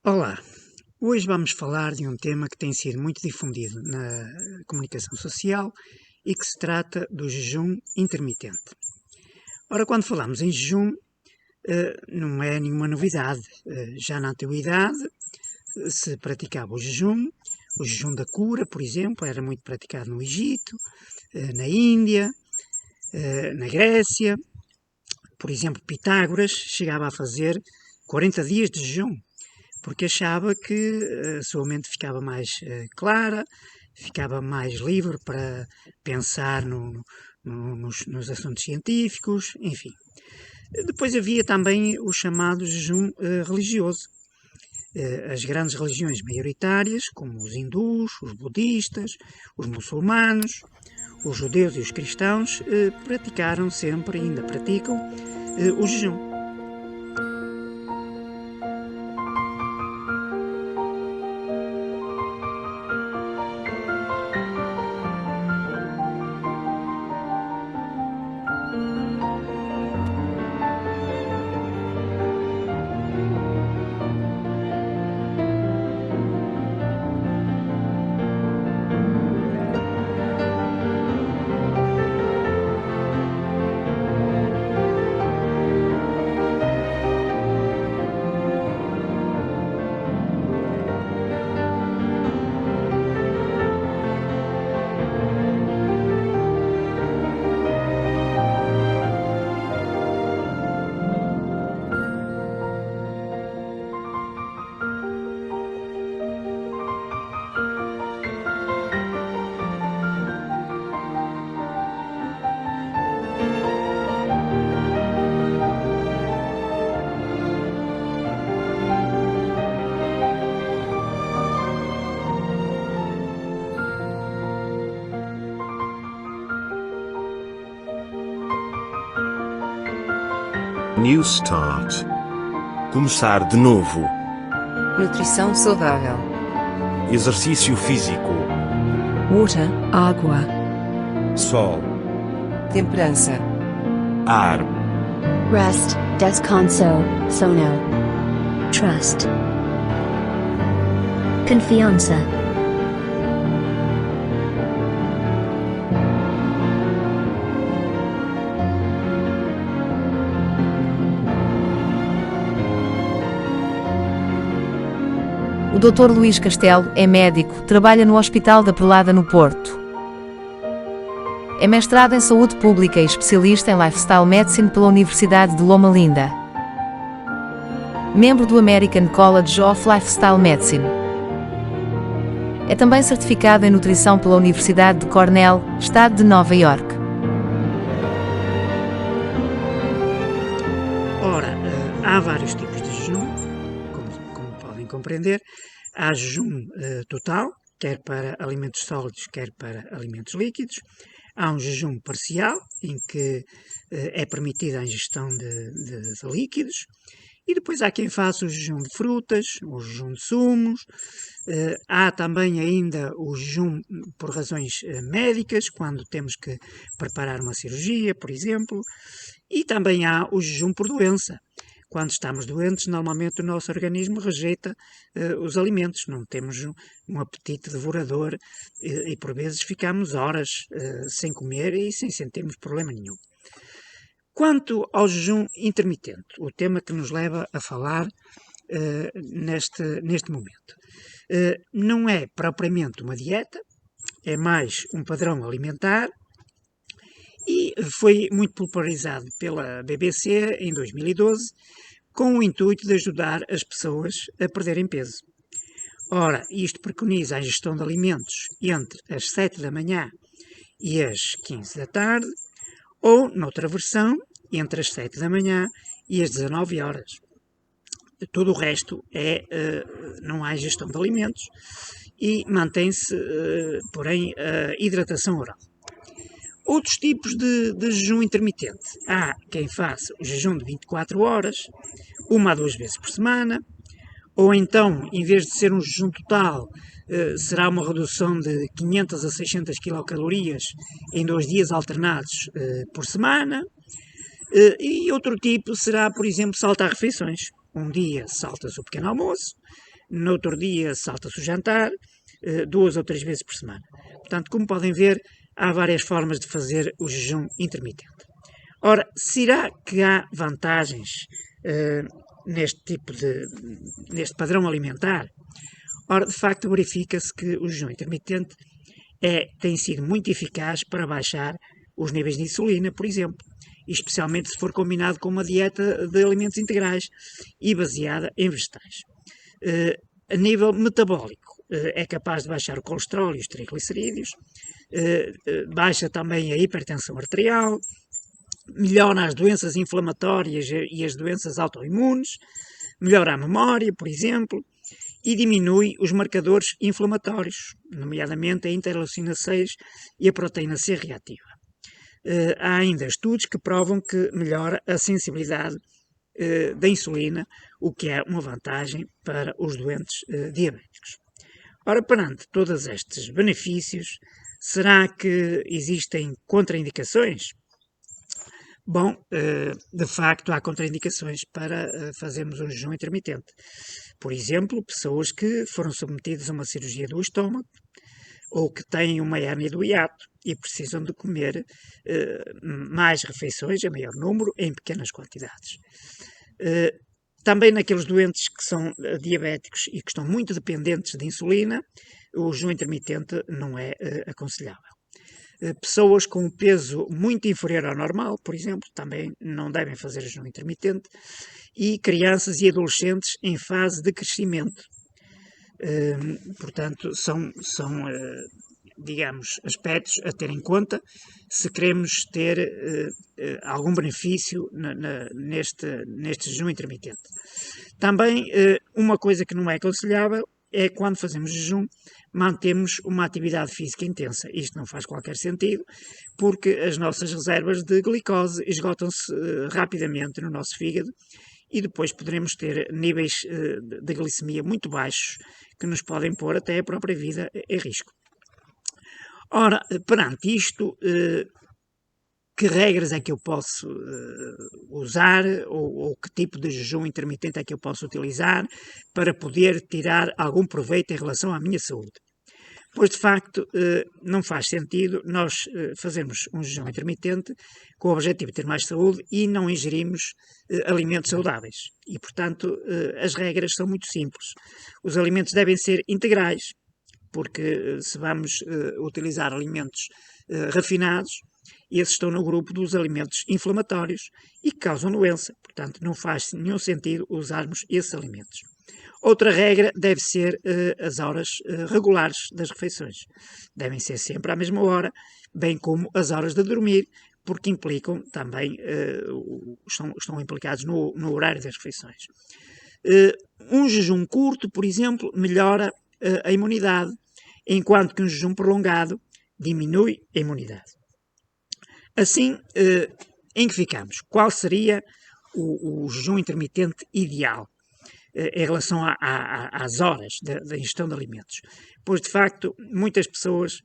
Olá, hoje vamos falar de um tema que tem sido muito difundido na comunicação social e que se trata do jejum intermitente. Ora, quando falamos em jejum, não é nenhuma novidade. Já na antiguidade se praticava o jejum da cura, por exemplo, era muito praticado no Egito, na Índia, na Grécia. Por exemplo, Pitágoras chegava a fazer 40 dias de jejum, porque achava que a sua mente ficava mais clara, ficava mais livre para pensar nos assuntos científicos, enfim. Depois havia também o chamado jejum religioso. As grandes religiões maioritárias, como os hindus, os budistas, os muçulmanos, os judeus e os cristãos, praticaram sempre, ainda praticam, o jejum. New Start. Começar de novo. Nutrição saudável. Exercício físico. Water, água. Sol. Temperança. Ar. Rest, descanso, sono. Trust. Confiança. O Dr. Luís Castelo é médico, trabalha no Hospital da Perlada no Porto. É mestrado em Saúde Pública e especialista em Lifestyle Medicine pela Universidade de Loma Linda. Membro do American College of Lifestyle Medicine. É também certificado em Nutrição pela Universidade de Cornell, Estado de Nova York. Ora, há vários tipos de jejum, como podem compreender. Há jejum total, quer para alimentos sólidos, quer para alimentos líquidos. Há um jejum parcial, em que é permitida a ingestão de líquidos. E depois há quem faça o jejum de frutas, o jejum de sumos. Há também ainda o jejum por razões médicas, quando temos que preparar uma cirurgia, por exemplo. E também há o jejum por doença. Quando estamos doentes, normalmente o nosso organismo rejeita os alimentos, não temos um apetite devorador e por vezes ficamos horas sem comer e sem sentirmos problema nenhum. Quanto ao jejum intermitente, o tema que nos leva a falar neste momento, não é propriamente uma dieta, é mais um padrão alimentar e foi muito popularizado pela BBC em 2012 com o intuito de ajudar as pessoas a perderem peso. Ora, isto preconiza a ingestão de alimentos entre as 7 da manhã e as 15 da tarde, ou, noutra versão, entre as 7 da manhã e as 19 horas. Todo o resto não há ingestão de alimentos e mantém-se, porém, a hidratação oral. Outros tipos de jejum intermitente. Há quem faça o jejum de 24 horas, 1 a 2 vezes por semana, ou então, em vez de ser um jejum total, será uma redução de 500 a 600 quilocalorias em 2 dias alternados por semana. E outro tipo será, por exemplo, saltar refeições. Um dia salta-se o pequeno almoço, no outro dia salta-se o jantar, 2 ou 3 vezes por semana. Portanto, como podem ver, há várias formas de fazer o jejum intermitente. Ora, será que há vantagens neste padrão alimentar? Ora, de facto, verifica-se que o jejum intermitente tem sido muito eficaz para baixar os níveis de insulina, por exemplo, especialmente se for combinado com uma dieta de alimentos integrais e baseada em vegetais. A nível metabólico, é capaz de baixar o colesterol e os triglicerídeos, baixa também a hipertensão arterial, melhora as doenças inflamatórias e as doenças autoimunes, melhora a memória, por exemplo, e diminui os marcadores inflamatórios, nomeadamente a interleucina 6 e a proteína C reativa. Há ainda estudos que provam que melhora a sensibilidade da insulina, o que é uma vantagem para os doentes diabéticos. Ora, perante todos estes benefícios, será que existem contraindicações? Bom, de facto há contraindicações para fazermos um jejum intermitente. Por exemplo, pessoas que foram submetidas a uma cirurgia do estômago ou que têm uma hérnia do hiato e precisam de comer mais refeições, em maior número, em pequenas quantidades. Também naqueles doentes que são diabéticos e que estão muito dependentes de insulina, o jejum intermitente não é aconselhável. Pessoas com um peso muito inferior ao normal, por exemplo, também não devem fazer jejum intermitente, e crianças e adolescentes em fase de crescimento. Portanto, são digamos, aspectos a ter em conta se queremos ter algum benefício neste jejum intermitente. Também, uma coisa que não é aconselhável é quando fazemos jejum, mantemos uma atividade física intensa. Isto não faz qualquer sentido, porque as nossas reservas de glicose esgotam-se rapidamente no nosso fígado e depois poderemos ter níveis de glicemia muito baixos que nos podem pôr até a própria vida em risco. Ora, perante isto, que regras é que eu posso usar ou que tipo de jejum intermitente é que eu posso utilizar para poder tirar algum proveito em relação à minha saúde? Pois, de facto, não faz sentido nós fazermos um jejum intermitente com o objetivo de ter mais saúde e não ingerirmos alimentos saudáveis. E, portanto, as regras são muito simples. Os alimentos devem ser integrais, porque se vamos utilizar alimentos refinados, esses estão no grupo dos alimentos inflamatórios e que causam doença. Portanto, não faz nenhum sentido usarmos esses alimentos. Outra regra deve ser as horas regulares das refeições. Devem ser sempre à mesma hora, bem como as horas de dormir, porque implicam também, estão implicados no horário das refeições. Um jejum curto, por exemplo, melhora a imunidade, enquanto que um jejum prolongado diminui a imunidade. Assim, em que ficamos? Qual seria o jejum intermitente ideal em relação às horas da ingestão de alimentos? Pois, de facto, muitas pessoas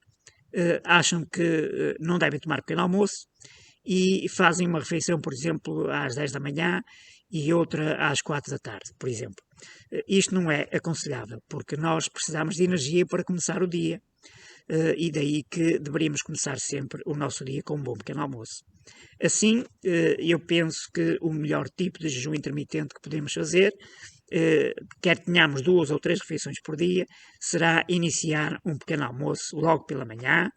acham que não devem tomar pequeno almoço e fazem uma refeição, por exemplo, às 10 da manhã e outra às 4 da tarde, por exemplo. Isto não é aconselhável, porque nós precisamos de energia para começar o dia. E daí que deveríamos começar sempre o nosso dia com um bom pequeno almoço. Assim, eu penso que o melhor tipo de jejum intermitente que podemos fazer, quer tenhamos 2 ou 3 refeições por dia, será iniciar um pequeno almoço logo pela manhã,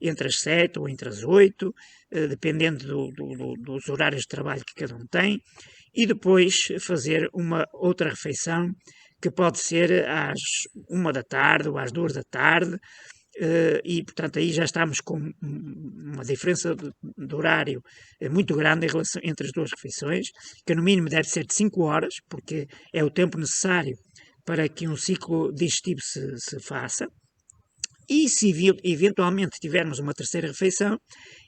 entre as 7 ou entre as 8, dependendo dos horários de trabalho que cada um tem, e depois fazer uma outra refeição que pode ser às 1 da tarde ou às 2 da tarde, e, portanto, aí já estamos com uma diferença de horário muito grande em relação, entre as duas refeições, que no mínimo deve ser de 5 horas, porque é o tempo necessário para que um ciclo digestivo se faça. E se eventualmente tivermos uma terceira refeição,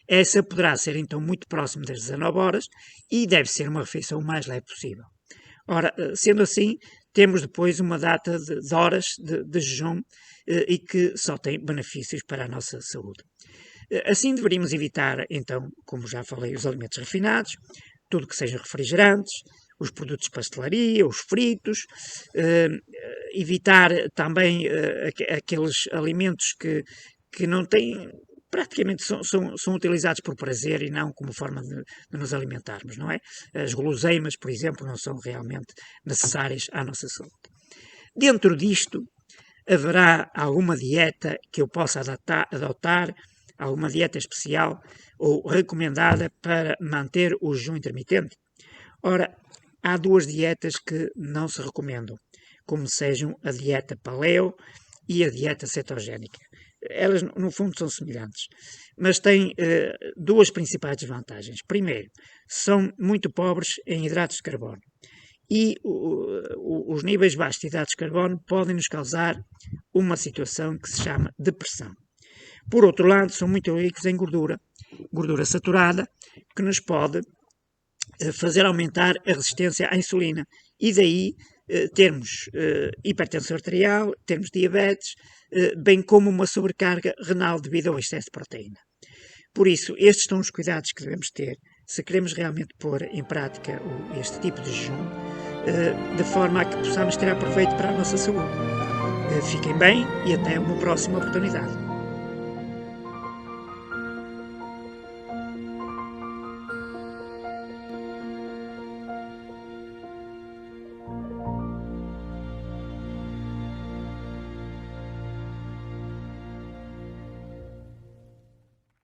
essa poderá ser então muito próximo das 19 horas e deve ser uma refeição o mais leve possível. Ora, sendo assim, temos depois uma data de horas de jejum e que só tem benefícios para a nossa saúde. Assim, deveríamos evitar, então, como já falei, os alimentos refinados, tudo que sejam refrigerantes, os produtos de pastelaria, os fritos, evitar também aqueles alimentos que não têm, praticamente são utilizados por prazer e não como forma de nos alimentarmos, não é? As guloseimas, por exemplo, não são realmente necessárias à nossa saúde. Dentro disto, haverá alguma dieta que eu possa adotar, alguma dieta especial ou recomendada para manter o jejum intermitente? Ora, há duas dietas que não se recomendam, como sejam a dieta paleo e a dieta cetogénica. Elas, no fundo, são semelhantes, mas têm duas principais desvantagens. Primeiro, são muito pobres em hidratos de carbono e os níveis baixos de hidratos de carbono podem nos causar uma situação que se chama depressão. Por outro lado, são muito ricos em gordura saturada, que nos pode fazer aumentar a resistência à insulina e daí termos hipertensão arterial, termos diabetes, bem como uma sobrecarga renal devido ao excesso de proteína. Por isso, estes são os cuidados que devemos ter se queremos realmente pôr em prática este tipo de jejum, de forma a que possamos tirar proveito para a nossa saúde. Fiquem bem e até uma próxima oportunidade.